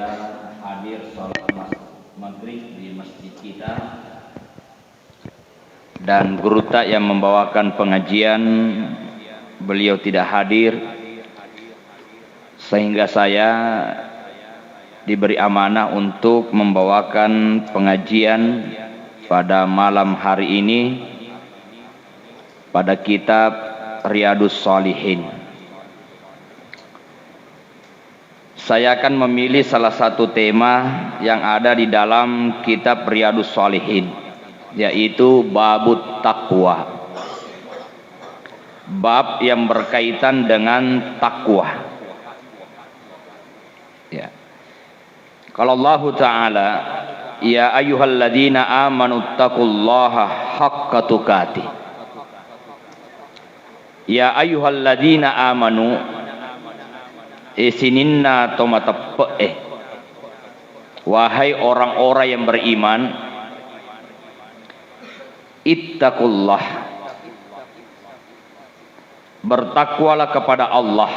saya hadir sholat maghrib di masjid kita, dan guru tak yang membawakan pengajian beliau tidak hadir, sehingga saya diberi amanah untuk membawakan pengajian pada malam hari ini pada kitab Riyadhus Shalihin. Saya akan memilih salah satu tema yang ada di dalam kitab Riyadhus Shalihin, yaitu babut taqwa. Bab yang berkaitan dengan takwa. Ya. Kalau Allah Ta'ala, ya ayyuhalladzina amanu taqullaha haqqa tuqatih. Ya ayyuhalladzina amanu isininna tomatepe wahai orang-orang yang beriman, ittaqullah, bertakwalah kepada Allah,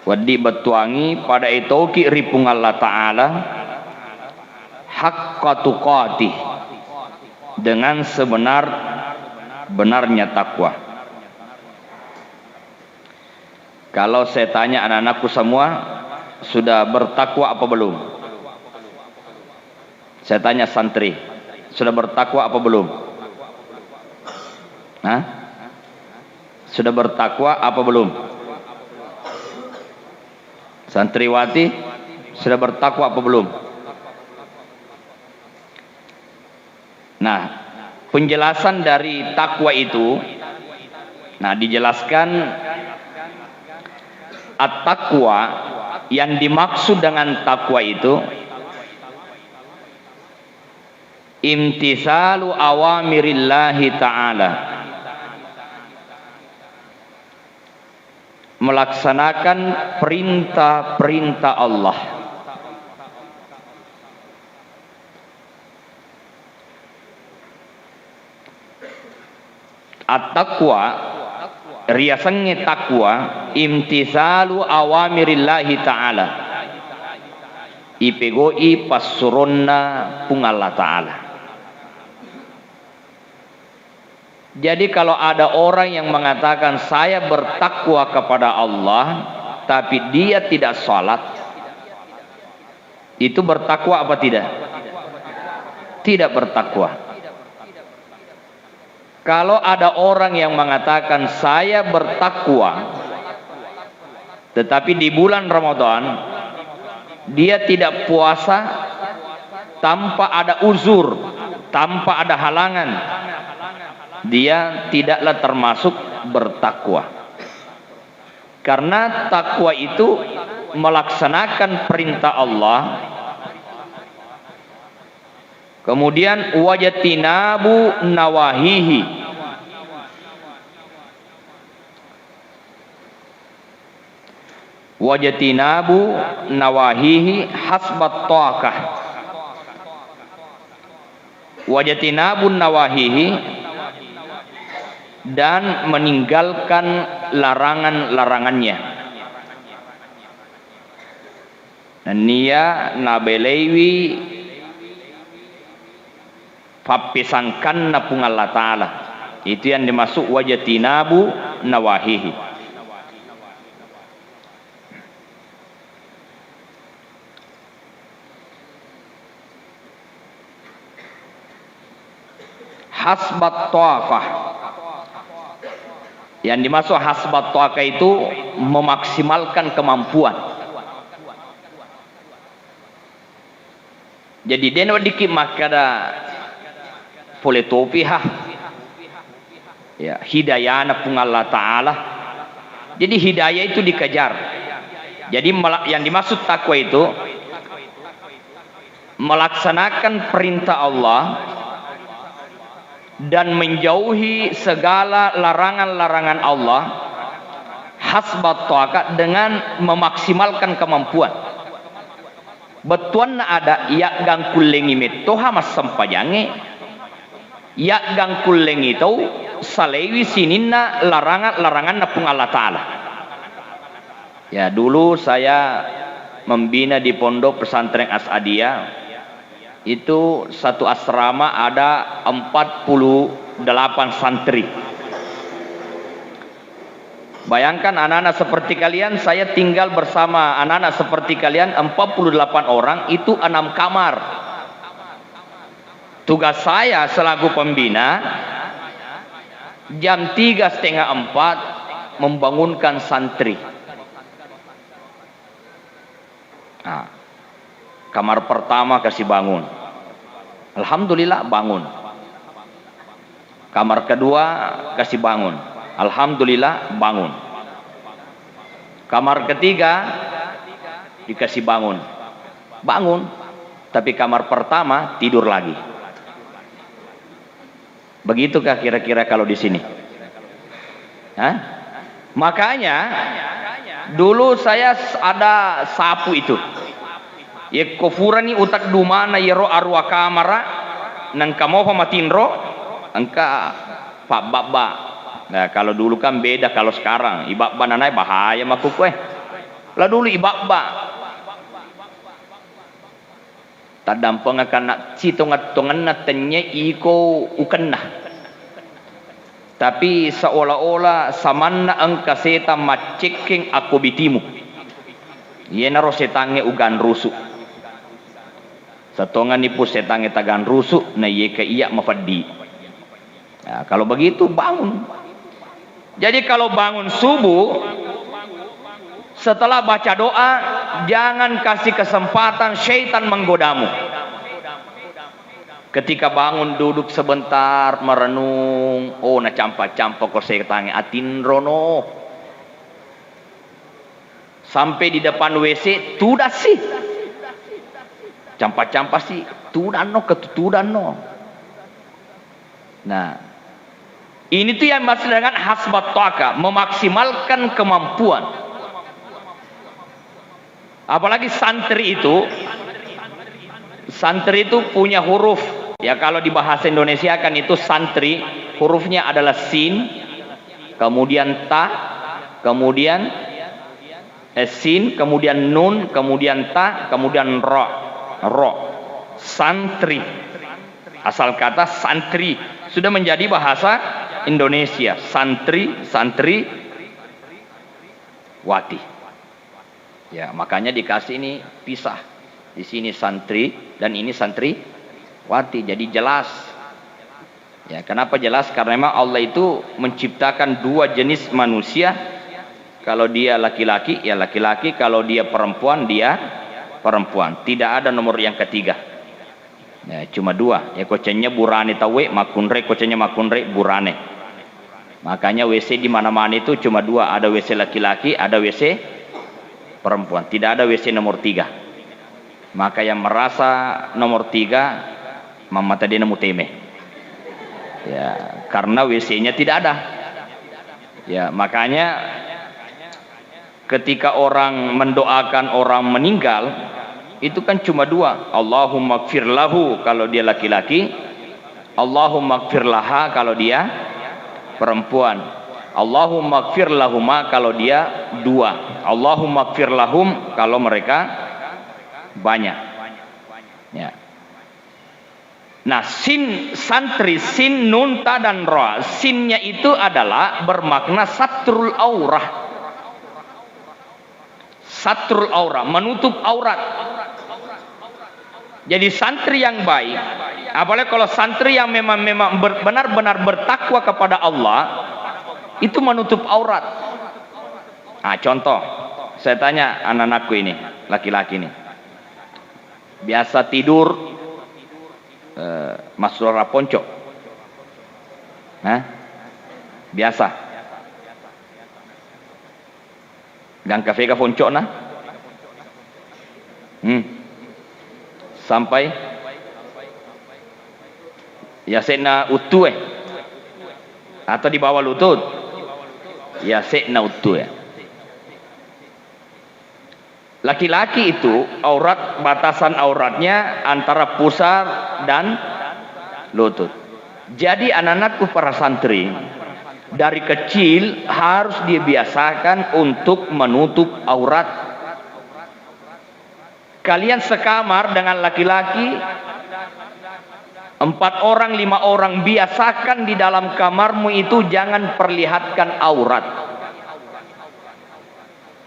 wadi betuangi pada itoki ripung Allah Ta'ala haqqa tuqatih, dengan sebenar-benarnya takwa. Kalau saya tanya anak-anakku semua, sudah bertakwa apa belum? Saya tanya santri, sudah bertakwa apa belum? Hah? Sudah bertakwa apa belum? Santriwati, sudah bertakwa apa belum? Nah, penjelasan dari takwa itu, dijelaskan at-taqwa, yang dimaksud dengan takwa itu imtisalu awamirillahi ta'ala, melaksanakan perintah-perintah Allah. At-taqwa, riasannya takwa, imtisalu awamirillahi ta'ala, ipegoi pasuronna pung Allah Ta'ala. Jadi kalau ada orang yang mengatakan saya bertakwa kepada Allah tapi dia tidak salat, itu bertakwa apa tidak? Tidak bertakwa. Kalau ada orang yang mengatakan saya bertakwa tetapi di bulan Ramadan dia tidak puasa tanpa ada uzur, tanpa ada halangan, dia tidaklah termasuk bertakwa. Karena takwa itu melaksanakan perintah Allah, kemudian wajatinabu nawahihi, wajatinabu nawahihi hasbat taqah, wajatinabu nawahihi, dan meninggalkan larangan-larangannya. Nia nabelewi papisangkan napung Allah Ta'ala, itu yang dimaksud wajatinabu nawahihi. Hasbat taqah, yang dimaksud hasbat taqah itu memaksimalkan kemampuan. Jadi dia dikit makada boleh topiha ya hidayah pun Allah Ta'ala. Jadi hidayah itu dikejar. Jadi yang dimaksud takwa itu melaksanakan perintah Allah dan menjauhi segala larangan-larangan Allah hasbat taqat, dengan memaksimalkan kemampuan. Betuan ada ya gang kulengi metoha mas sampajange, ya gang kulengi itu salewi sininna larangan-larangan napung Allah Ta'ala. Ya dulu saya membina di pondok pesantren Asadiyah. Itu satu asrama ada 48 santri. Bayangkan anak-anak seperti kalian, saya tinggal bersama anak-anak seperti kalian 48 orang, itu 6 kamar. Tugas saya selaku pembina jam 3:30-4 membangunkan santri. Nah, kamar pertama kasih bangun, alhamdulillah bangun. Kamar kedua kasih bangun, alhamdulillah bangun. Kamar ketiga dikasih bangun, bangun. Tapi kamar pertama tidur lagi. Begitukah kira-kira kalau di sini? Hah? Makanya dulu saya ada sapu itu. Ya kofurani utak dumana yero arwa kamara nang kamo pamatinro angka pak babba. Nah, kalau dulu kan beda kalau sekarang. Ibabba nanai bahaya makuk lah dulu ibabba. Tadam pengakana citongat-tongan natanya iko ukenna. Tapi seolah-olah samanna angka seta maceking aku bitimu. Yena ro setange ugan rusuk. Setongan nipu setange tagan rusuk na ye ke iya mafaddi. Nah, kalau begitu bangun. Jadi kalau bangun subuh setelah baca doa, jangan kasih kesempatan syaitan menggodamu. Ketika bangun duduk sebentar merenung, oh na campak-campak kok setange atin rono. Sampai di depan WC, tudah sih. Campak-campak sih, tudah no ketutudan no. Nah, ini tuh yang maksud dengan hasbat ta'aka, memaksimalkan kemampuan. Apalagi santri itu punya huruf. Ya kalau di bahasa Indonesia kan itu santri, hurufnya adalah sin, kemudian ta, kemudian sin, kemudian nun, kemudian ta, kemudian ro. Santri. Asal kata santri sudah menjadi bahasa Indonesia. Santri wati. Ya, makanya dikasih ini pisah. Di sini santri dan ini santri wati. Jadi jelas. Ya, kenapa jelas? Karena memang Allah itu menciptakan dua jenis manusia. Kalau dia laki-laki, ya laki-laki. Kalau dia perempuan, dia perempuan. Tidak ada nomor yang ketiga. Ya, cuma dua. Ya kocenya burane tawe, makunre, kocenya makunre, burane. Makanya WC di mana-mana itu cuma dua. Ada WC laki-laki, ada WC perempuan. Tidak ada WC nomor 3. Maka yang merasa nomor 3 mama tadi nemu teme. Ya, karena WC-nya tidak ada. Ya, makanya ketika orang mendoakan orang meninggal itu kan cuma dua. Allahumma gfir lahu kalau dia laki-laki, Allahumma gfir laha kalau dia perempuan. Allahumma gfir lahuma kalau dia 2. Allahumma gfir lahum kalau mereka banyak. Ya. Nah, santri, sin, nun, ta, dan ra. Sinnya itu adalah bermakna satrul aurah. Satrul aurah, menutup aurat. Jadi santri yang baik, apalagi kalau santri yang memang benar-benar bertakwa kepada Allah, itu menutup aurat. Nah, contoh, saya tanya anak-anakku ini, laki-laki ini, biasa tidur masuk ponco, nah, biasa, gang kafe ka ponco nah, sampai ya sena utuh atau di bawah lutut. Ya sekna utuh ya. Laki-laki itu aurat, batasan auratnya antara pusar dan lutut. Jadi anak-anakku para santri dari kecil harus dibiasakan untuk menutup aurat. kalian sekamar dengan laki-laki 4 orang 5 orang, biasakan di dalam kamarmu itu jangan perlihatkan aurat.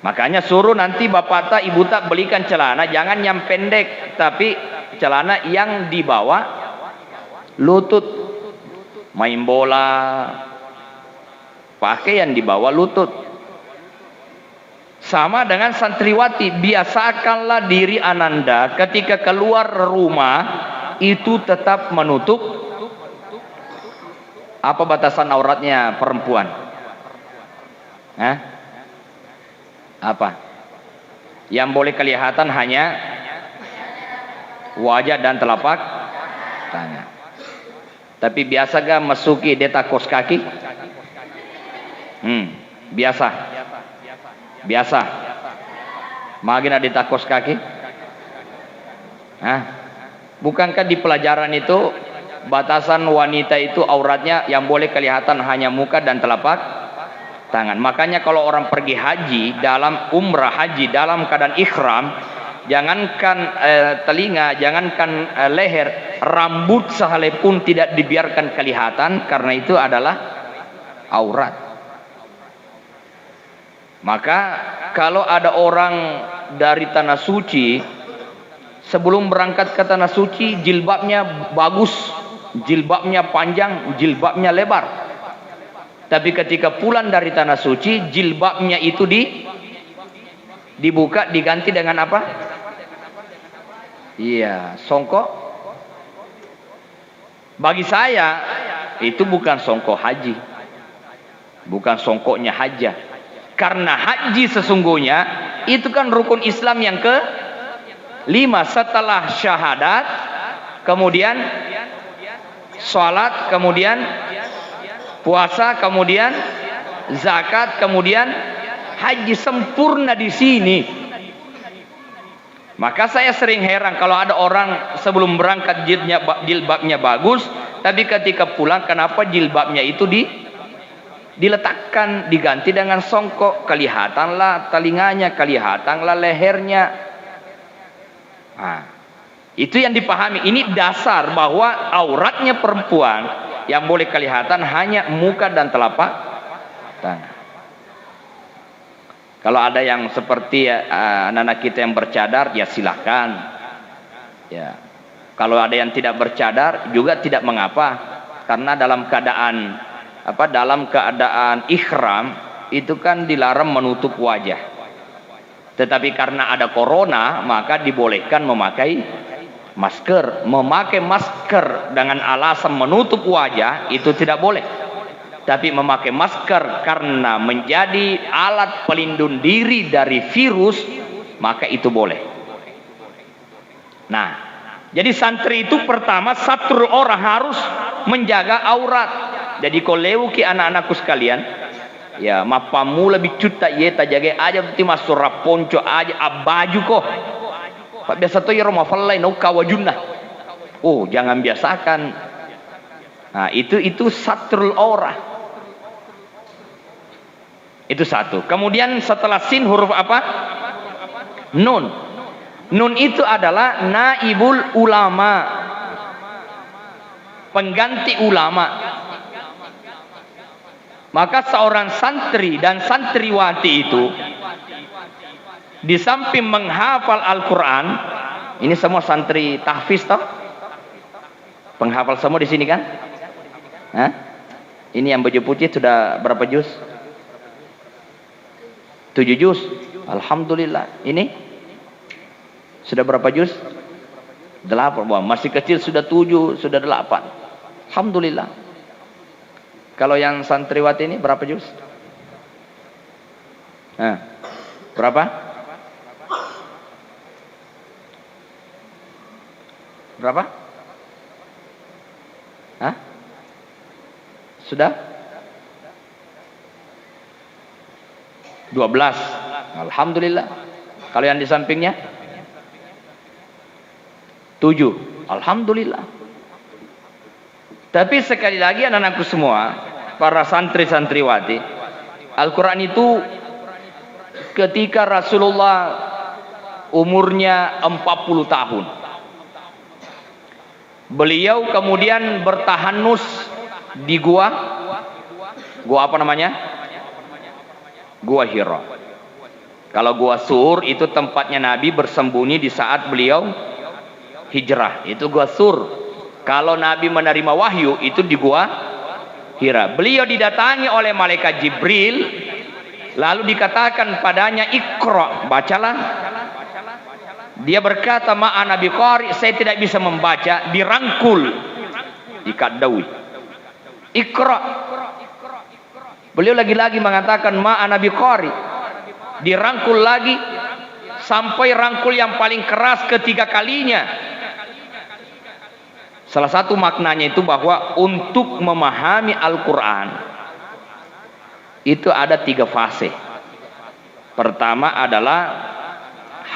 Makanya suruh nanti bapak tak ibu tak belikan celana, jangan yang pendek, tapi celana yang di bawah lutut. Main bola pakai yang di bawah lutut. Sama dengan santriwati, biasakanlah diri ananda ketika keluar rumah itu tetap menutup apa batasan auratnya perempuan? Apa? Yang boleh kelihatan hanya wajah dan telapak tangan. Tapi biasa gak masuki deta kos kaki? Biasa. Biasa. Magina deta kos kaki? Bukankah di pelajaran itu batasan wanita itu auratnya yang boleh kelihatan hanya muka dan telapak tangan. Makanya kalau orang pergi haji, dalam umrah haji dalam keadaan ikhram, jangankan telinga, jangankan leher, rambut sekalipun tidak dibiarkan kelihatan, karena itu adalah aurat. Maka kalau ada orang dari tanah suci, sebelum berangkat ke tanah suci, jilbabnya bagus, jilbabnya panjang, jilbabnya lebar. Tapi ketika pulang dari tanah suci, jilbabnya itu dibuka, diganti dengan apa? Iya, songkok. Bagi saya itu bukan songkok haji, bukan songkoknya hajah. Karena haji sesungguhnya itu kan rukun Islam yang ke-5 setelah syahadat, kemudian salat, kemudian puasa, kemudian zakat, kemudian haji, sempurna di sini. Maka saya sering heran kalau ada orang sebelum berangkat jilbabnya bagus, tapi ketika pulang kenapa jilbabnya itu diletakkan, diganti dengan songkok, kelihatanlah telinganya, kelihatanlah lehernya. Itu yang dipahami. Ini dasar bahwa auratnya perempuan yang boleh kelihatan hanya muka dan telapak tangan. Kalau ada yang seperti anak-anak kita yang bercadar, ya silakan. Ya. Kalau ada yang tidak bercadar juga tidak mengapa, karena dalam keadaan ikhram itu kan dilarang menutup wajah. Tetapi karena ada corona, maka dibolehkan memakai masker. Memakai masker dengan alasan menutup wajah itu tidak boleh. Tapi memakai masker karena menjadi alat pelindung diri dari virus, maka itu boleh. Nah, jadi santri itu pertama satu orang harus menjaga aurat. Jadi kalau ki anak-anakku sekalian, ya mapamu lebih cuta ye jaga aja berarti masuk raponco aja abaju kok. Pak biasa tuh ya rumah falai no kawajunna. Oh, jangan biasakan. Nah, itu satrul aurah. Itu satu. Kemudian setelah sin huruf apa? Nun. Nun itu adalah naibul ulama, pengganti ulama. Maka seorang santri dan santriwati itu di samping menghafal Al-Quran, ini semua santri tahfiz toh? Penghafal semua di sini kan? Ini yang baju putih sudah berapa juz? 7 juz. Alhamdulillah. Ini sudah berapa juz? 8. Wah, masih kecil sudah 7, sudah 8. Alhamdulillah. Kalau yang santriwati ini berapa juz? Berapa? Berapa? Sudah? 12. Alhamdulillah. Kalau yang di sampingnya 7. Alhamdulillah. Tapi sekali lagi anak-anakku semua, para santri-santriwati, Al-Quran itu ketika Rasulullah umurnya 40 tahun. Beliau kemudian bertahanus di gua apa namanya? Gua Hira. Kalau gua Sur itu tempatnya Nabi bersembunyi di saat beliau hijrah. Itu gua Sur. Kalau Nabi menerima wahyu itu di gua Hira. Beliau didatangi oleh malaikat Jibril, lalu dikatakan padanya, "Iqra, bacalah." Dia berkata, "Ma'ana biqari, saya tidak bisa membaca." Dirangkul, dikadawi. "Iqra." Beliau lagi-lagi mengatakan, "Ma'ana biqari." Dirangkul lagi sampai rangkul yang paling keras ketiga kalinya. Salah satu maknanya itu bahwa untuk memahami Al-Quran itu ada 3 fase. Pertama adalah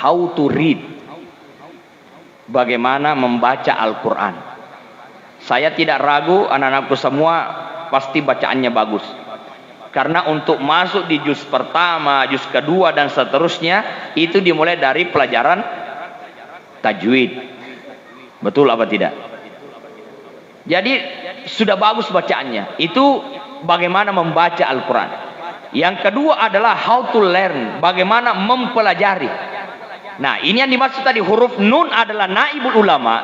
how to read, bagaimana membaca Al-Quran. Saya tidak ragu anak-anakku semua pasti bacaannya bagus, karena untuk masuk di juz pertama, juz kedua dan seterusnya itu dimulai dari pelajaran tajwid. Betul apa tidak? Jadi sudah bagus bacaannya. Itu bagaimana membaca Al-Quran. Yang kedua adalah how to learn, bagaimana mempelajari. Nah, ini yang dimaksud tadi, huruf nun adalah naibul ulama.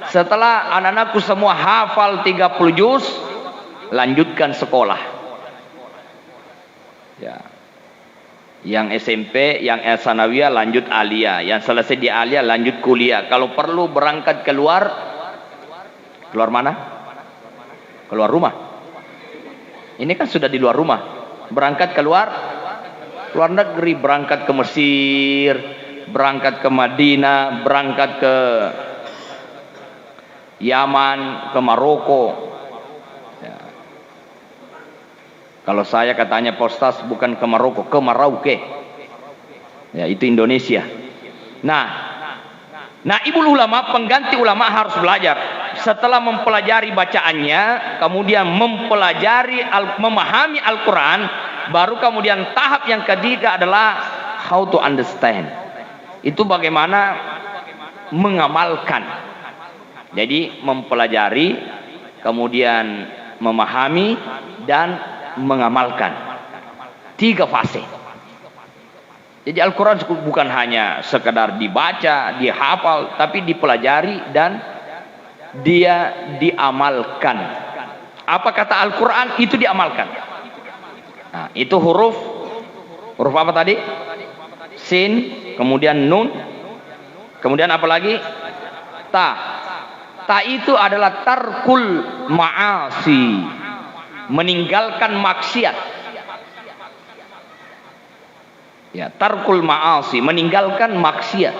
Setelah anak-anakku semua hafal 30 juz, lanjutkan sekolah. Ya. Yang SMP, yang sanawiyah lanjut aliyah, yang selesai di aliyah lanjut kuliah. Kalau perlu berangkat keluar mana? Keluar rumah. Ini kan sudah di luar rumah. Berangkat keluar negeri, berangkat ke Mesir, berangkat ke Madinah, berangkat ke Yaman, ke Maroko. Ya. Kalau saya katanya postas bukan ke Maroko, ke Merauke. Ya, itu Indonesia. Nah, ibu ulama, pengganti ulama harus belajar. Setelah mempelajari bacaannya, kemudian memahami Al-Quran, baru kemudian tahap yang ketiga adalah how to understand. Itu bagaimana mengamalkan. Jadi mempelajari, kemudian memahami dan mengamalkan. 3 fase. Jadi Al-Quran bukan hanya sekedar dibaca, dihafal, tapi dipelajari dan dia diamalkan. Apa kata Al-Quran itu diamalkan. Nah, itu huruf apa tadi? Sin, kemudian nun, kemudian apa lagi? Ta. Ta itu adalah tarkul ma'asi, meninggalkan maksiat. Ya, tarkul ma'asi, meninggalkan maksiat.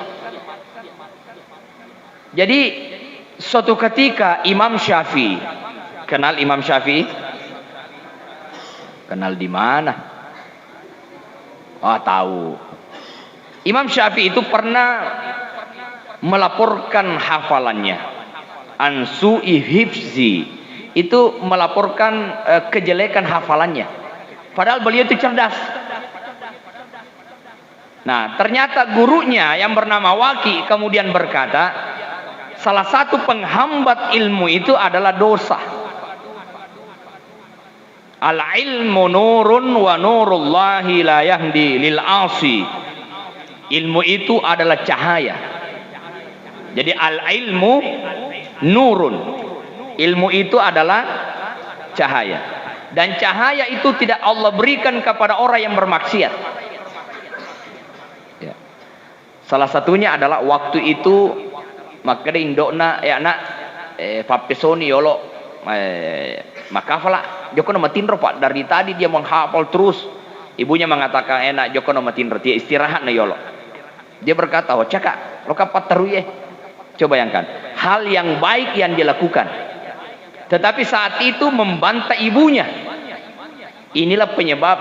Jadi suatu ketika Imam Syafi'i, kenal Imam Syafi'i? Kenal di mana? Tahu. Imam Syafi'i itu pernah melaporkan hafalannya. Ansu'i hifzi, itu melaporkan kejelekan hafalannya. Padahal beliau itu cerdas. Nah, ternyata gurunya yang bernama Waki kemudian berkata, salah satu penghambat ilmu itu adalah dosa. Al-ilmu nurun wa nurullahi la yahdi lil asi. Ilmu itu adalah cahaya. Jadi al-ilmu nurun. Ilmu itu adalah cahaya. Dan cahaya itu tidak Allah berikan kepada orang yang bermaksiat. Ya. Salah satunya adalah waktu itu maka indokna ya nak papesoni yolo makafala Joko nama tinro Pak, dari tadi dia menghafal terus. Ibunya mengatakan enak Joko nama tinro, dia istirahat na yolo. Dia berkata, "Oh cakak, lo kapat teruye." Coba bayangkan, hal yang baik yang dilakukan. Tetapi saat itu membantah ibunya. Inilah penyebab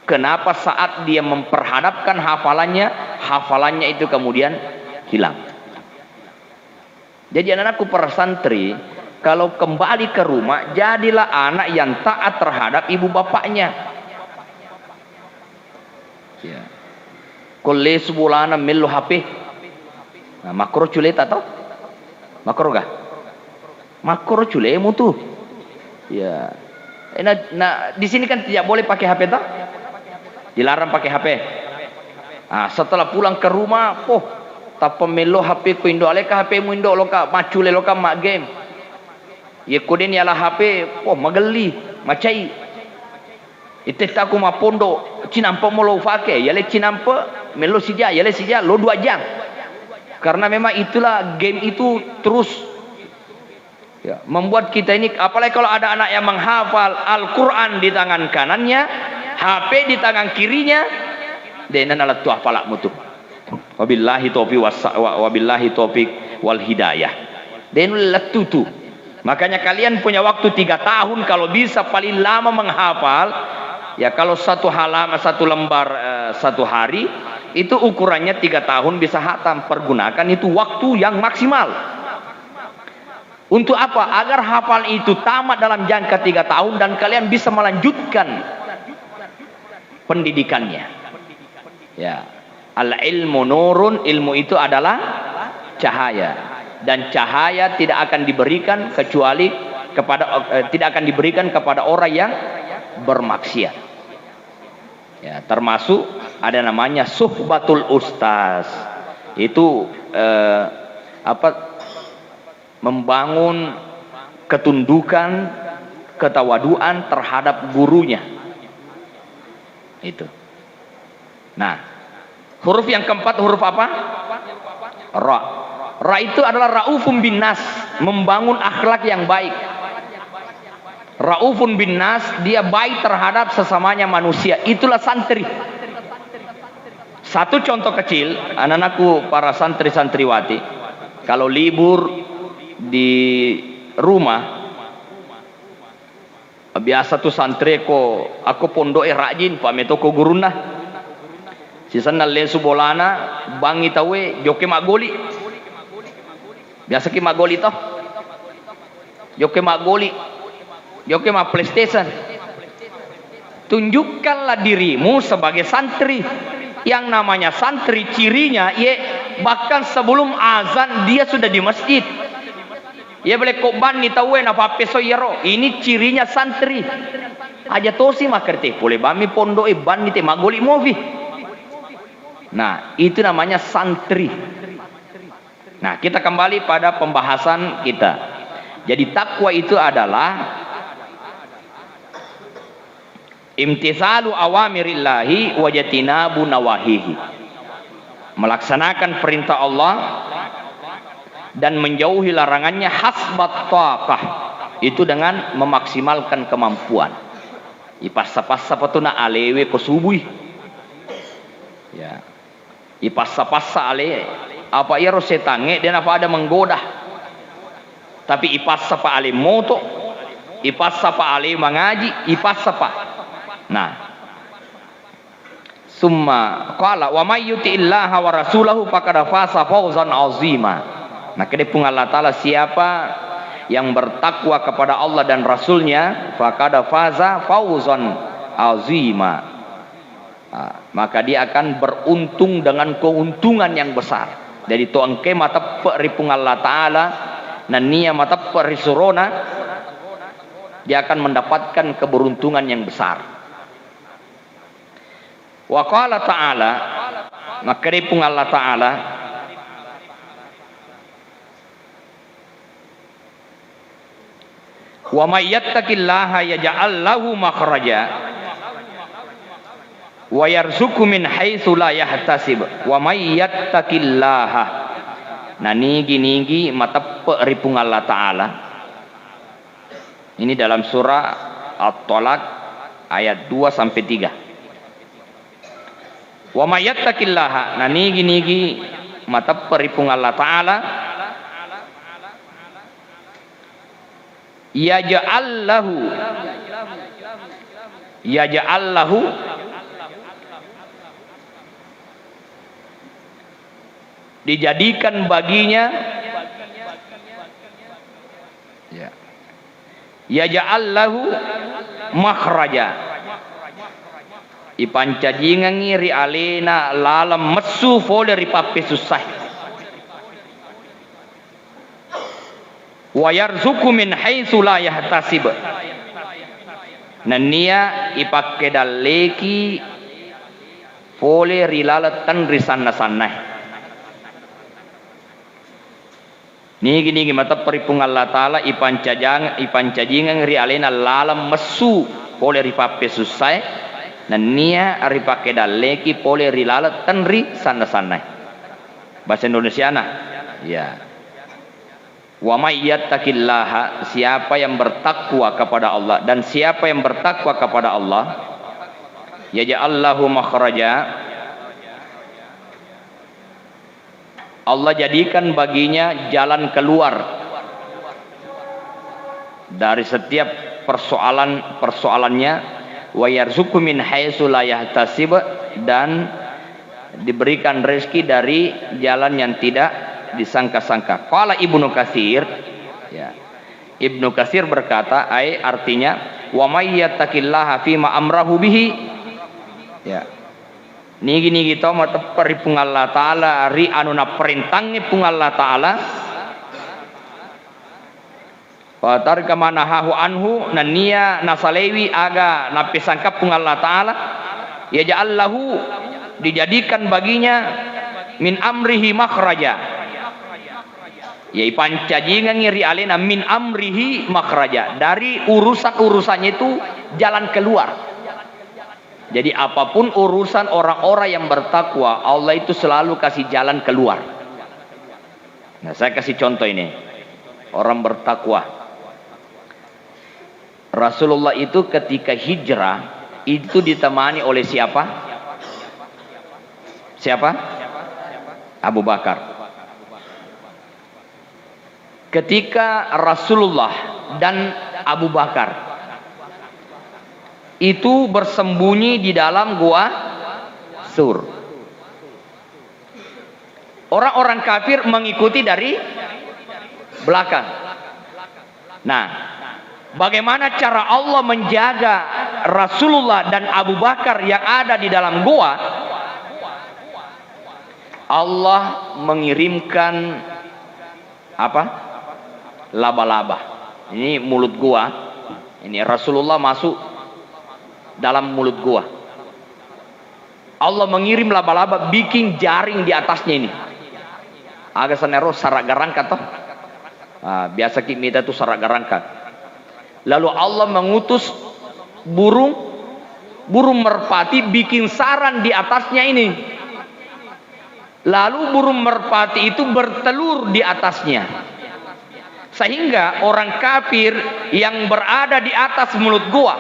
kenapa saat dia memperhadapkan hafalannya itu kemudian hilang. Jadi anak-anakku para santri, kalau kembali ke rumah, jadilah anak yang taat terhadap ibu bapaknya. Ya. Kolle subulana melu HP. Nah, makro cule tato? Makro gak? Makro cule mutu. Ya. Nah, di sini kan tidak boleh pakai HP toh? Dilarang pakai HP. Nah, setelah pulang ke rumah, tapa melo HP ko indo aleka HP mu indo loka macule loka mak game. Ye kodin yala HP, mageli, macai. Ite taku ma pondo, cinampa mo lo fake, yale cinampa melo sija, yale sija lo 2 jam. Karena memang itulah game itu terus ya, membuat kita ini, apalagi kalau ada anak yang menghafal Al-Quran di tangan kanannya, HP di tangan kirinya, denan alat tuah palak mutu. Wabillahi taufiq wal hidayah. Denul latutu. Makanya kalian punya waktu 3 tahun kalau bisa paling lama menghafal. Ya kalau 1 halaman 1 lembar 1 hari itu ukurannya 3 tahun bisa hatam. Pergunakan itu waktu yang maksimal. Untuk apa? Agar hafal itu tamat dalam jangka 3 tahun dan kalian bisa melanjutkan pendidikannya. Ya, al-ilmu nurun, ilmu itu adalah cahaya, dan cahaya tidak akan diberikan kecuali kepada orang yang bermaksiat. Ya, termasuk ada namanya suhbatul ustaz. Itu membangun ketundukan, ketawaduan terhadap gurunya. Itu. Nah, huruf yang keempat huruf apa? Ra. Ra itu adalah raufun bin nas, membangun akhlak yang baik. Raufun bin nas, dia baik terhadap sesamanya manusia. Itulah santri. Satu contoh kecil, anak-anakku para santri-santriwati, kalau libur di rumah, biasa tuh santri aku pondok rajin pameto ko guruna. Sisan nalle subolana bangi tawe joke magoli. Biasa ki magoli toh. Joke magoli. Joke ma PlayStation. Tunjukkanlah dirimu sebagai santri. Yang namanya santri cirinya bahkan sebelum azan dia sudah di masjid. Ya boleh kok ban ni tahu apa peso yero. Ini cirinya santri. Aja tosi makerti. Boleh bami pondok ban ni te magoli movi. Nah, itu namanya santri. Nah, kita kembali pada pembahasan kita. Jadi takwa itu adalah imtithalu awamirillahi wa jatinabu nawahihi. Melaksanakan perintah Allah dan menjauhi larangannya hasbat taqah. Itu dengan memaksimalkan kemampuan. Ipassa-passa patuna alewe ko subuh. Ya. Ipassa-passa ale apa iro setange dan apa ada menggoda. Tapi ipassa pa ale moto, ipassa pa ale mengaji, ipassa pa. Nah. Summa qala wa may yuti'illaha wa rasulahu faqad faza fawzan azima. Nah, kedepung Allah Ta'ala, siapa yang bertakwa kepada Allah dan Rasulnya, faqad faza fawzan azima. Nah, maka dia akan beruntung dengan keuntungan yang besar. Dari tuangke mata peripung Allah Ta'ala nania mata perisurona, dia akan mendapatkan keberuntungan yang besar. Wa qala ta'ala, maka ripung Allah Ta'ala, wa may yattaqillaha yaj'al lahu makhraja wa yarzuqhu min haitsu la yahtasib wa may yattaqillaha. Nah, nigi mata ripung Allah Ta'ala. Ini dalam surah At-Talaq ayat 2 sampai 3. Wa may yattaqillaha. Nah, nigi mata ripung Allah Ta'ala. Yaj'al lahu dijadikan baginya ya, yaj'al lahu makhraja, ipancajingangi ri alena lalam messu fole ri pape susah wa yarzuqu min haitsu la yahtasib nania ipakke daleki fole ri lalatan ri sanna-sanna nigi mata peripung Allah taala ipancajingan ri alena lalam messu fole ri pape susah nania ari pakai daleki pole rilalat tenri sana bahasa Indonesia nah ya wa may yattaqillaha siapa yang bertakwa kepada Allah dan siapa yang bertakwa kepada Allah yaj'allahu makhraja Allah jadikan baginya jalan keluar dari setiap persoalannya wa yarzuqu min haitsu la yahtasib dan diberikan rezeki dari jalan yang tidak disangka-sangka. Qala Ibnu Katsir ya. Ibnu Katsir berkata artinya wa may yattaqillaha fima amrahu bihi ya. Nigi to mata peripung Allah taala ri anuna perintangnya pung Allah taala Patar kemana hahu anhu nania nasalewi aga napisangkap pung Allah taala ya ja'allahu dijadikan baginya min amrihi makhraja ya pancajingan ngiri alena min amrihi makhraja dari urusannya itu jalan keluar. Jadi apapun urusan orang-orang yang bertakwa Allah itu selalu kasih jalan keluar. Nah saya kasih contoh ini orang bertakwa Rasulullah itu ketika hijrah itu ditemani oleh siapa? Siapa? Abu Bakar. Ketika Rasulullah dan Abu Bakar itu bersembunyi di dalam gua Sur. Orang-orang kafir mengikuti dari belakang. Nah, bagaimana cara Allah menjaga Rasulullah dan Abu Bakar yang ada di dalam gua? Allah mengirimkan apa? Laba-laba. Ini mulut gua. Ini Rasulullah masuk dalam mulut gua. Allah mengirim laba-laba bikin jaring di atasnya ini. Agak senero sarak garangka toh. Biasa kita tuh sarak garangka. Lalu Allah mengutus burung merpati bikin sarang di atasnya ini. Lalu burung merpati itu bertelur di atasnya. Sehingga orang kafir yang berada di atas mulut gua,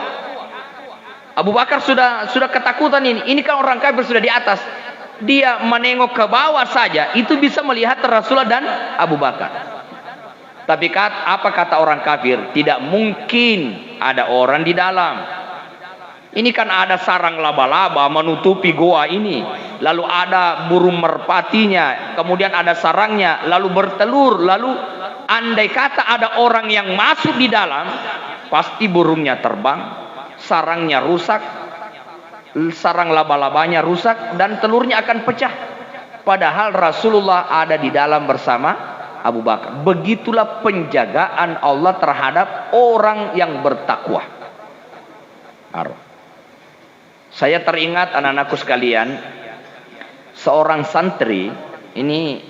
Abu Bakar sudah ketakutan ini. Ini kan orang kafir sudah di atas. Dia menengok ke bawah saja itu bisa melihat Rasulullah dan Abu Bakar. Tapi apa kata orang kafir? Tidak mungkin ada orang di dalam. Ini kan ada sarang laba-laba menutupi goa ini. Lalu ada burung merpatinya. Kemudian ada sarangnya. Lalu bertelur. Lalu andai kata ada orang yang masuk di dalam. Pasti burungnya terbang. Sarangnya rusak. Sarang laba-labanya rusak. Dan telurnya akan pecah. Padahal Rasulullah ada di dalam bersama Abu Bakar. Begitulah penjagaan Allah terhadap orang yang bertakwa. Saya teringat anak-anakku sekalian, seorang santri ini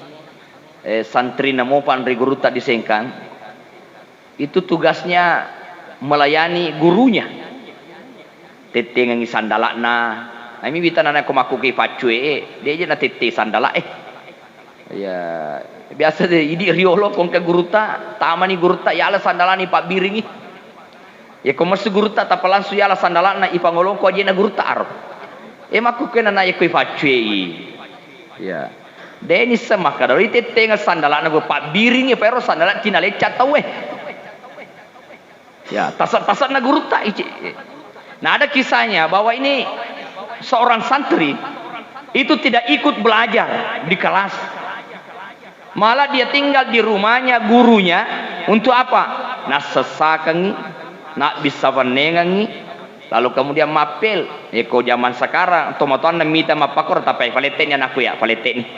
santri namo Pandri Guru tak disengkang, itu tugasnya melayani gurunya. Tete ngangi sandalakna, ami bita nana ko makuki facue, dia aja na tete sandalak ya biasa deh idi riolo kong ke guruta tamani guruta ya ala sandalani pak biringi ya ko mas guruta tapalansu ya ala sandalana ipangolong ko aja na guruta arop maku kena na yakoi facui ya deni sama kadaro ite tenga sandalana go pak biringi pero sandalat tina lecat tawe ya tasat na guruta ice. Nah ada kisahnya bahwa ini seorang santri itu tidak ikut belajar di kelas. Malah dia tinggal di rumahnya gurunya untuk apa? Nak sesakangi, nak bisa panengangi, Lalu kemudian mapel. Eko zaman sekarang tomatoan namita mapakor tapi paleteknya aku ya, paletek nih.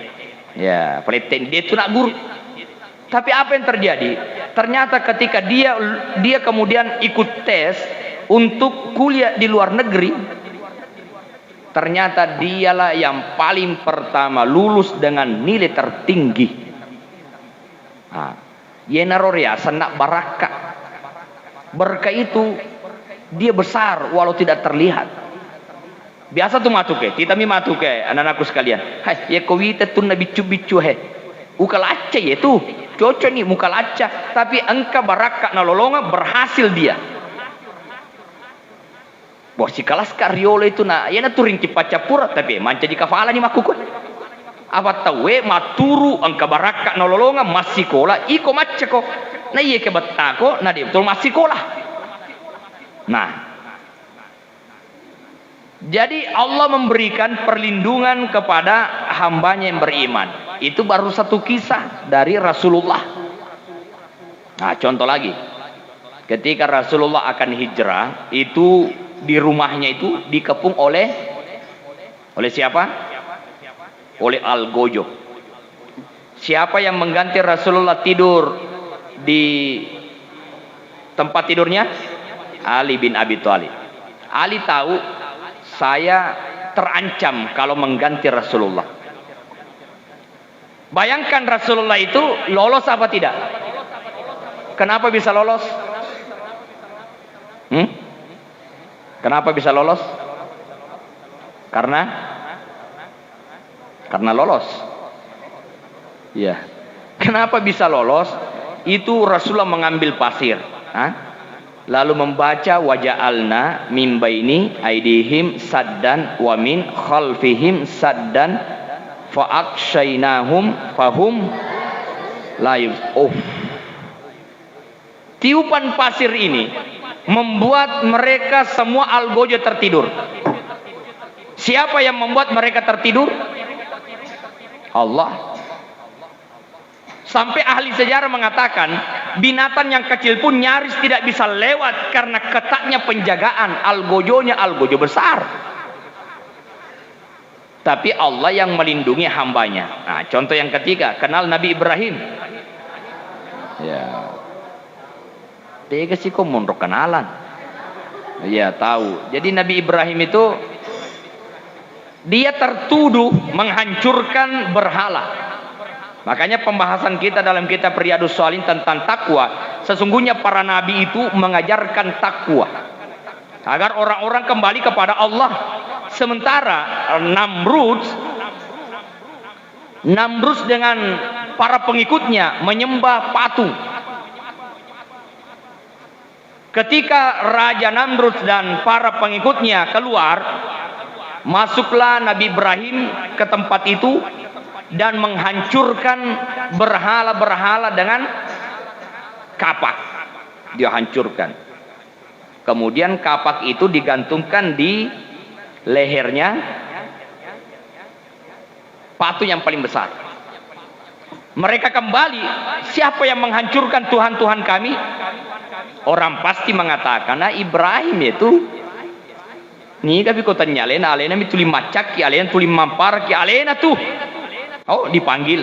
Ya, paletek dia itu nak guru. Tapi apa yang terjadi? Ternyata ketika dia kemudian ikut tes untuk kuliah di luar negeri, ternyata dialah yang paling pertama lulus dengan nilai tertinggi. Yenaroria senak baraka. Berkah itu dia besar walau tidak terlihat. Biasa tuh matuke, kita mi matuke anak-anakku sekalian. Hai, ya kowita tuh na bicu-bicu he. Ukalaca ya tuh, cocok nih mukalaca. Tapi engka baraka na lolonga berhasil dia. Wah si kalas kariola itu na, ya na turing kipacapura tapi manca di kafala nih makukun. Apa tahu maturu engka baraka na lolonga masih kola, iko maca ko. Na iya ke betako, na dia betul masih kola. Nah, jadi Allah memberikan perlindungan kepada hambanya yang beriman. Itu baru satu kisah dari Rasulullah. Nah, contoh lagi. Ketika Rasulullah akan hijrah, itu di rumahnya itu dikepung oleh siapa? Oleh Al-Gojo. Siapa yang mengganti Rasulullah tidur di tempat tidurnya? Ali bin Abi Thalib. Ali tahu saya terancam kalau mengganti Rasulullah. Bayangkan Rasulullah itu lolos apa tidak? Kenapa bisa lolos? Kenapa bisa lolos? Karena lolos. Ya. Kenapa bisa lolos? Itu Rasulullah mengambil pasir, lalu membaca waja'alna min baini aidihim saddan wa min khalfihim saddan fa'akshaynahum fahum la yubsirun. Tiupan pasir ini membuat mereka semua Al-Gojo tertidur. Siapa yang membuat mereka tertidur? Allah. Sampai ahli sejarah mengatakan binatang yang kecil pun nyaris tidak bisa lewat karena ketatnya penjagaan. Al-Gojonya Al-Gojo besar. Tapi Allah yang melindungi hambanya. Nah, contoh yang ketiga, kenal Nabi Ibrahim. Ya. Tega sih kok mundur kenalan. Ya tahu. Jadi Nabi Ibrahim itu dia tertuduh menghancurkan berhala. Makanya pembahasan kita dalam kitab Riyadhus Shalihin tentang takwa, sesungguhnya para nabi itu mengajarkan takwa agar orang-orang kembali kepada Allah. Sementara Namrud dengan para pengikutnya menyembah patung. Ketika Raja Namrud dan para pengikutnya keluar, masuklah Nabi Ibrahim ke tempat itu dan menghancurkan berhala-berhala dengan kapak. Dia hancurkan. Kemudian kapak itu digantungkan di lehernya patung yang paling besar. Mereka kembali, siapa yang menghancurkan Tuhan-Tuhan kami? Orang pasti mengatakan, nah Ibrahim itu nih tapi kau tanya alena mituli macak ki alena tuli mampar ki alena tuh. Oh, dipanggil.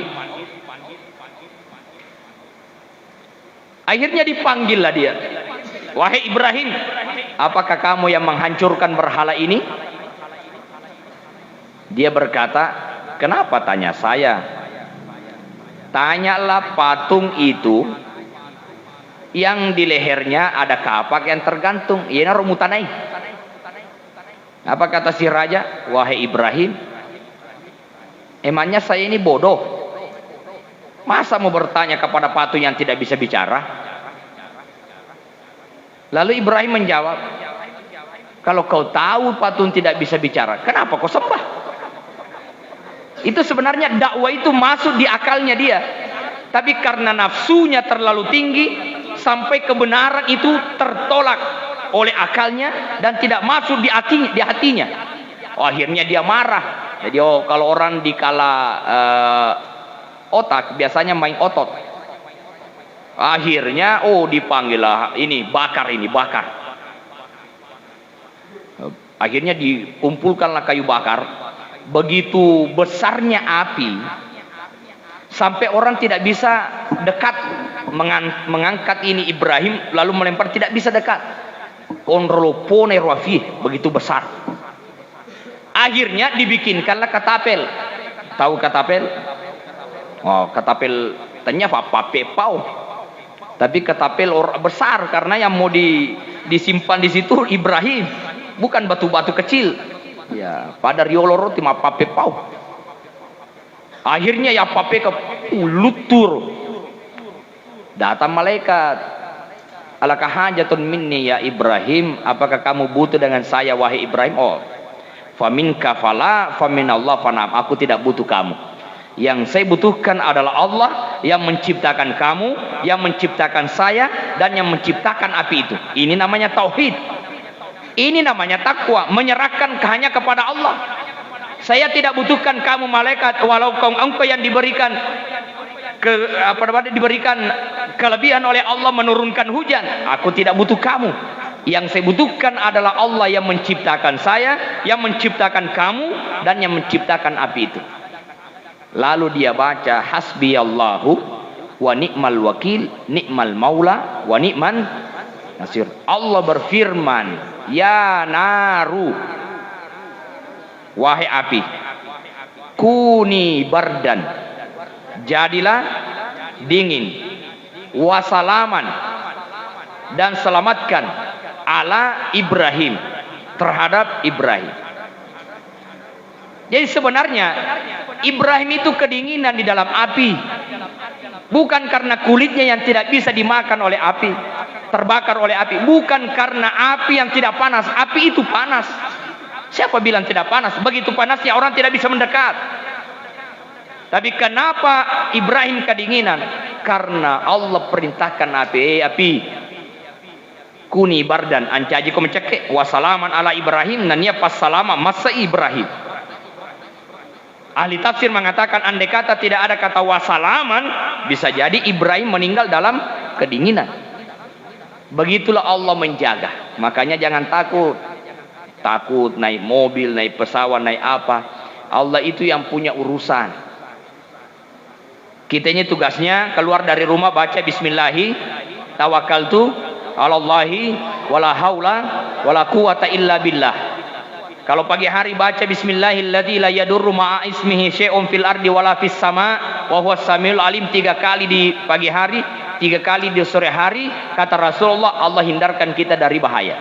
Akhirnya dipanggillah dia. Wahai Ibrahim, apakah kamu yang menghancurkan berhala ini? Dia berkata, kenapa tanya saya? Tanyalah patung itu yang di lehernya ada kapak yang tergantung. Iya rumutanai. Apa kata si raja? Wahai Ibrahim, emangnya saya ini bodoh? Masa mau bertanya kepada patung yang tidak bisa bicara? Lalu Ibrahim menjawab, kalau kau tahu patung tidak bisa bicara, kenapa kau sembah? Itu sebenarnya dakwah itu masuk di akalnya dia. Tapi karena nafsunya terlalu tinggi, sampai kebenaran itu tertolak oleh akalnya dan tidak masuk di hatinya. Akhirnya dia marah. Jadi kalau orang dikala otak biasanya main otot. Akhirnya dipanggil lah ini bakar. Akhirnya dikumpulkanlah kayu bakar. Begitu besarnya api sampai orang tidak bisa dekat mengangkat ini Ibrahim lalu melempar, tidak bisa dekat. Onrolopone rafi, begitu besar. Akhirnya dibikinkanlah katapel. Tahu katapel? Oh, katapel ternyata apa pau. Tapi katapel besar karena yang mau disimpan di situ Ibrahim, bukan batu-batu kecil. Ya, pada rioloro tim apa pau. Akhirnya ya apa ke lutur. Datang malaikat. Alakah hajatun minni ya Ibrahim? Apakah kamu butuh dengan saya wahai Ibrahim? Oh, famin kafala famin Allah fanam. Aku tidak butuh kamu. Yang saya butuhkan adalah Allah yang menciptakan kamu, yang menciptakan saya, dan yang menciptakan api itu. Ini namanya tauhid. Ini namanya takwa, menyerahkan hanya kepada Allah. Saya tidak butuhkan kamu malaikat, walau engkau yang diberikan diberikan kelebihan oleh Allah menurunkan hujan. Aku tidak butuh kamu. Yang saya butuhkan adalah Allah yang menciptakan saya, yang menciptakan kamu, dan yang menciptakan api itu. Lalu dia baca hasbiyallahu wa ni'mal wakil, ni'mal maula wa ni'man nasir. Allah berfirman, ya naru, wahai api, kuni bardan, jadilah dingin, wasalaman, dan selamatkan ala Ibrahim, terhadap Ibrahim. Jadi sebenarnya Ibrahim itu kedinginan di dalam api, bukan karena kulitnya yang tidak bisa dimakan oleh api, terbakar oleh api, bukan karena api yang tidak panas. Api itu panas. Siapa bilang tidak panas? Begitu panasnya orang tidak bisa mendekat. Tapi kenapa Ibrahim kedinginan? Karena Allah perintahkan api, kuni bardan ancaji ko mencekek wasalaman ala Ibrahim, nanya pas salama masa Ibrahim. Ahli tafsir mengatakan andai kata tidak ada kata wasalaman, bisa jadi Ibrahim meninggal dalam kedinginan. Begitulah Allah menjaga. Makanya jangan takut. Takut naik mobil, naik pesawat, naik apa. Allah itu yang punya urusan. Kita ini tugasnya keluar dari rumah baca bismillahi tawakkaltu alallahi wala haula wala quwata illa billah. Kalau pagi hari baca bismillahilladzi la yadurru ma'a ismihi syai'un fil ardi wala fis sama wa huwas samiul alim 3 kali di pagi hari, 3 kali di sore hari, kata Rasulullah, Allah hindarkan kita dari bahaya.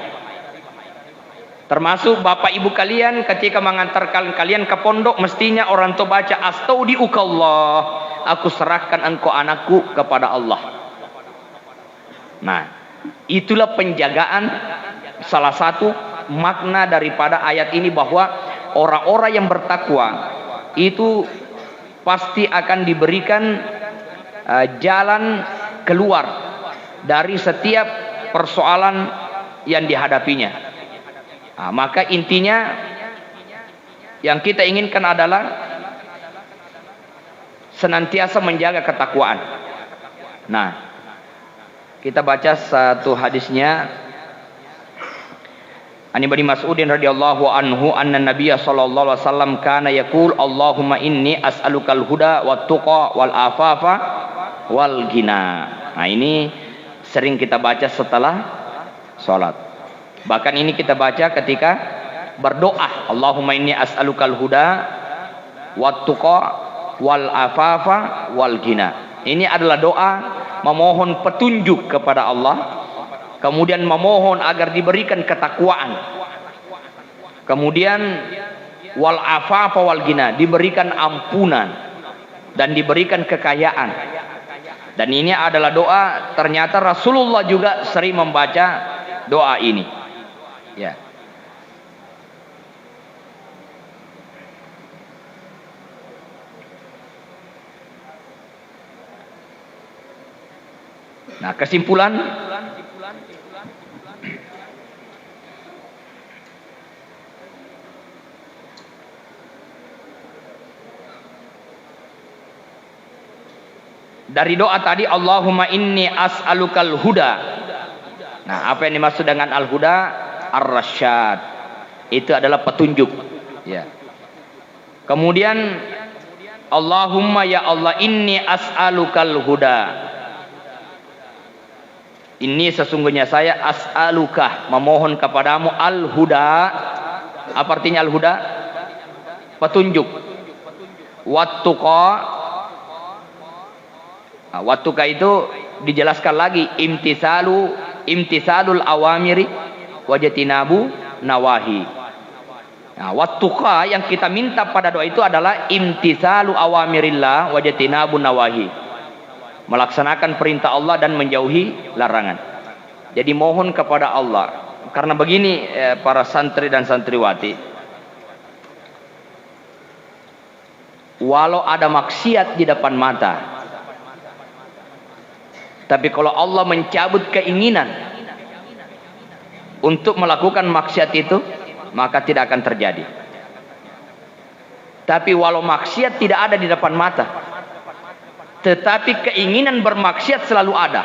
Termasuk bapak ibu kalian ketika mengantarkan kalian ke pondok, mestinya orang tua baca astaudiukallah, aku serahkan engkau anakku kepada Allah. Nah, itulah penjagaan. Salah satu makna daripada ayat ini bahwa orang-orang yang bertakwa itu pasti akan diberikan jalan keluar dari setiap persoalan yang dihadapinya. Nah, maka intinya yang kita inginkan adalah senantiasa menjaga ketakwaan. Nah, kita baca satu hadisnya. An Ibnu Mas'udin radhiyallahu anhu anna Nabiyya sallallahu alaihi wasallam kana yaqul Allahumma inni as'alukal huda wat tuqa wal afafa wal ghina. Nah, ini sering kita baca setelah salat. Bahkan ini kita baca ketika berdoa, Allahumma inni as'alukal huda wat tuqa wal afafa wal ghina. Ini adalah doa memohon petunjuk kepada Allah, kemudian memohon agar diberikan ketakwaan, kemudian wal afafa wal ghina, diberikan ampunan dan diberikan kekayaan. Dan ini adalah doa, ternyata Rasulullah juga sering membaca doa ini. Ya. Nah, kesimpulan dari doa tadi, Allahumma inni as'alukal huda. Nah, apa yang dimaksud dengan al-huda? Ar-rasyad. Itu adalah petunjuk. Ya. Kemudian Allahumma ya Allah inni as'alukal huda. Ini sesungguhnya saya as'aluka, memohon kepadamu al-huda. Apa artinya al-huda? Petunjuk. Wattuqa. Nah, wattuqa itu dijelaskan lagi imtisalul awamiri wajatinabu nawahi. Nah, wattuqa yang kita minta pada doa itu adalah imtisalu awamirillah wajatinabu nawahi. Melaksanakan perintah Allah dan menjauhi larangan. Jadi mohon kepada Allah. Karena begini para santri dan santriwati, walau ada maksiat di depan mata, tapi kalau Allah mencabut keinginan untuk melakukan maksiat itu, maka tidak akan terjadi. Tapi walau maksiat tidak ada di depan mata, tetapi keinginan bermaksiat selalu ada,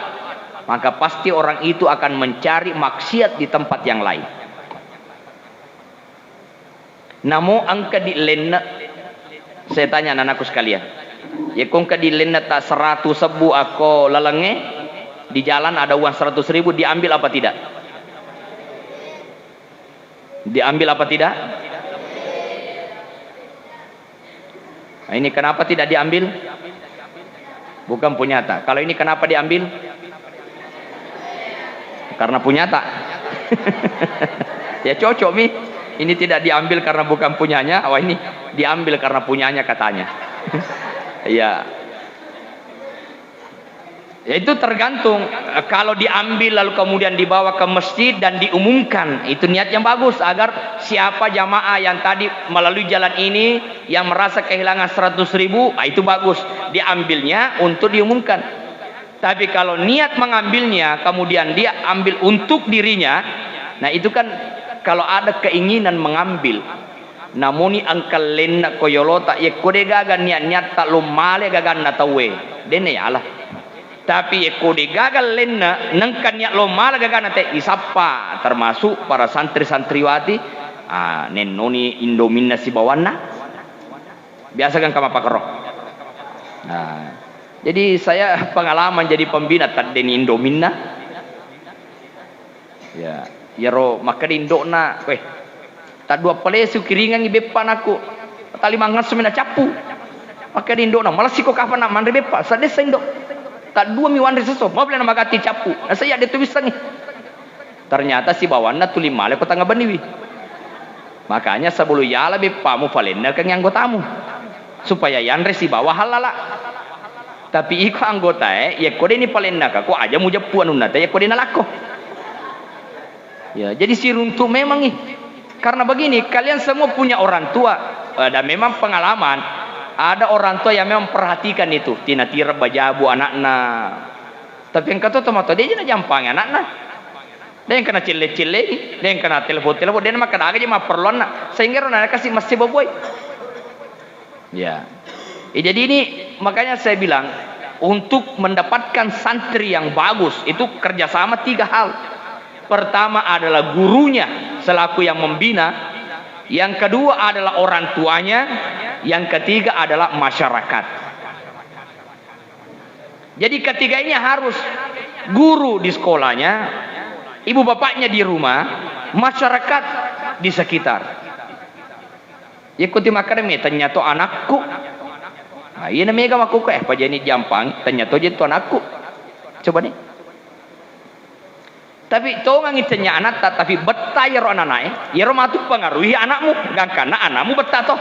maka pasti orang itu akan mencari maksiat di tempat yang lain. Namo angka di lena, saya tanya anakku sekalian, ya kong ka di lena tak 100 sebu aku lalenge, di jalan ada uang 100.000, diambil apa tidak? Diambil apa tidak? Nah, ini kenapa tidak diambil? Bukan punya tak. Kalau ini kenapa diambil? Karena punya tak. Ya cocok mi. Ini tidak diambil karena bukan punyanya. Oh ini diambil karena punyanya katanya. Ya. Ya itu tergantung. Kalau diambil lalu kemudian dibawa ke masjid dan diumumkan, itu niat yang bagus agar siapa jamaah yang tadi melalui jalan ini yang merasa kehilangan 100.000, itu bagus. Diambilnya untuk diumumkan. Tapi kalau niat mengambilnya kemudian dia ambil untuk dirinya, nah itu kan kalau ada keinginan mengambil. Namuni angkal lenna koyolota ye kode gagan niat tak lumale gagan natawe. Dene ya Allah. Tapi kode gagal lenna nengkan niat lo malah gagal nate isapa, termasuk para santri santriwati nenoni indomina si bawana biasa kan kama pakero. Nah, jadi saya pengalaman jadi pembina tadi indomina ya ro maka di indona tak dua pelesu kiringan ibepan aku tali mangas semena capu maka di indona malah siko kapan nak mandre bepa sadesa indo tak dua miwan reseso mau beli nama gati capu nah saya ada tulisan nih ternyata si bawana tuli male kota ngabaniwi makanya sebelum yala bepa mu falena kan anggotamu supaya yanre si bawah halala tapi iko anggota ya kode ini falena ka ko aja mu japuan unata ya kode nalako ya jadi si runtuh memang nih karena begini kalian semua punya orang tua dan memang pengalaman. Ada orang tua yang memang perhatikan itu, tina tira bajabu anakna. Tapi yang kata tomato dia jangan jampang anakna. Dia yang kena cile-cile, dia yang kena telepon-telepon, dia makan aja mah perluan nak. Sehingga orang kasih masih boboy. Ya. Jadi ini makanya saya bilang untuk mendapatkan santri yang bagus itu kerjasama 3 hal. Pertama adalah gurunya selaku yang membina. Yang kedua adalah orang tuanya. Yang ketiga adalah masyarakat. Jadi ketiga ini harus guru di sekolahnya, ibu bapaknya di rumah, masyarakat di sekitar. Ikuti makaremi ternyata anakku. Nah, iya namanya aku pajani jampang ternyata jadi anakku. Coba nih. Tapi tau ngitanya anak tapi betah ya ro anak ya ro matu pengaruhi anakmu, karena anakmu betah toh.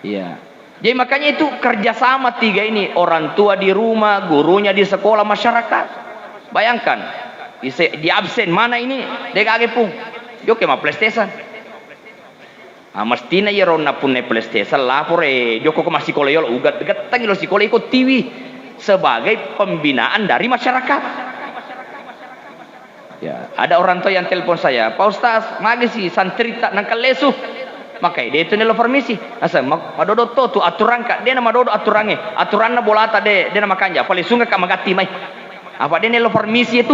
Iya. Jadi makanya itu kerjasama 3 ini, orang tua di rumah, gurunya di sekolah, masyarakat. Bayangkan di absen mana ini dek age pung yo ke ma PlayStation mastina ya rona punne PlayStation lapore joko ko masih sekolah yo ugat gatang lo sekolah ikut TV sebagai pembinaan dari masyarakat. Ya, ada orang tua yang telepon saya, Pak Ustaz, magi si santri tak nangkal lesu. Makai dia itu nelo permisi. Asa madodo to tu aturan ka dia nama dodo aturannya. Aturanna bolata dia nama kanja. Pale sunga ka magati mai. Apa dia nelo permisi itu?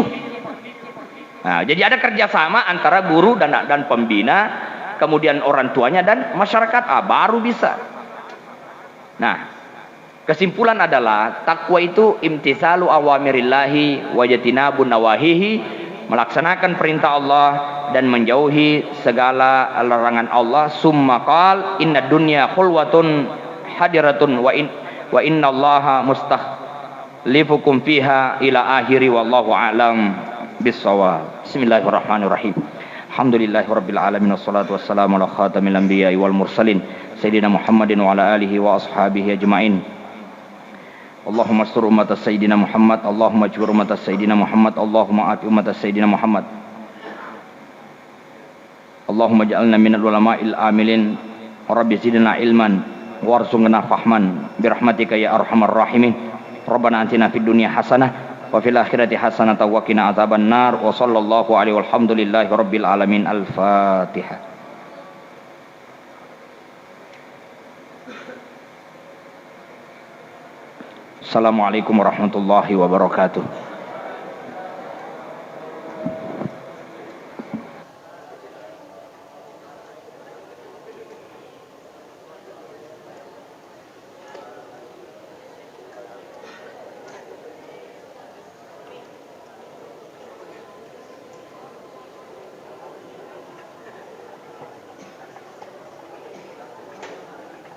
Nah, jadi ada kerjasama antara guru dan pembina, kemudian orang tuanya dan masyarakat, baru bisa. Nah, kesimpulan adalah takwa itu imtitsalu awamirillahi wa jatinabun nawahihi, melaksanakan perintah Allah dan menjauhi segala larangan Allah. Summa qal inna dunya khulwatun hadiratun wa inna Allaha mustakhlifukum fiha ila akhiri wallahu a'lam bissawab. Bismillahirrahmanirrahim. Alhamdulillahirabbil alamin wassalatu wassalamu ala khatamil anbiya'i wal mursalin sayyidina Muhammadin wa ala alihi wa ashabihi ajmain. Allahumma astur ummata sayyidina Muhammad, Allahumma ajbur ummata sayyidina Muhammad, Allahumma ati ummata sayyidina Muhammad. Allahumma ja'alna minal ulama'il amilin, rabbi zidna ilman warzuqna fahman birahmatika ya arhamar rahimin. Rabbana atina fid dunya hasanah wa fil akhirati hasanatan wa qina adzaban nar. Wa sallallahu alaihi walhamdulillahi rabbil alamin. Al-Fatihah. Assalamualaikum warahmatullahi wabarakatuh.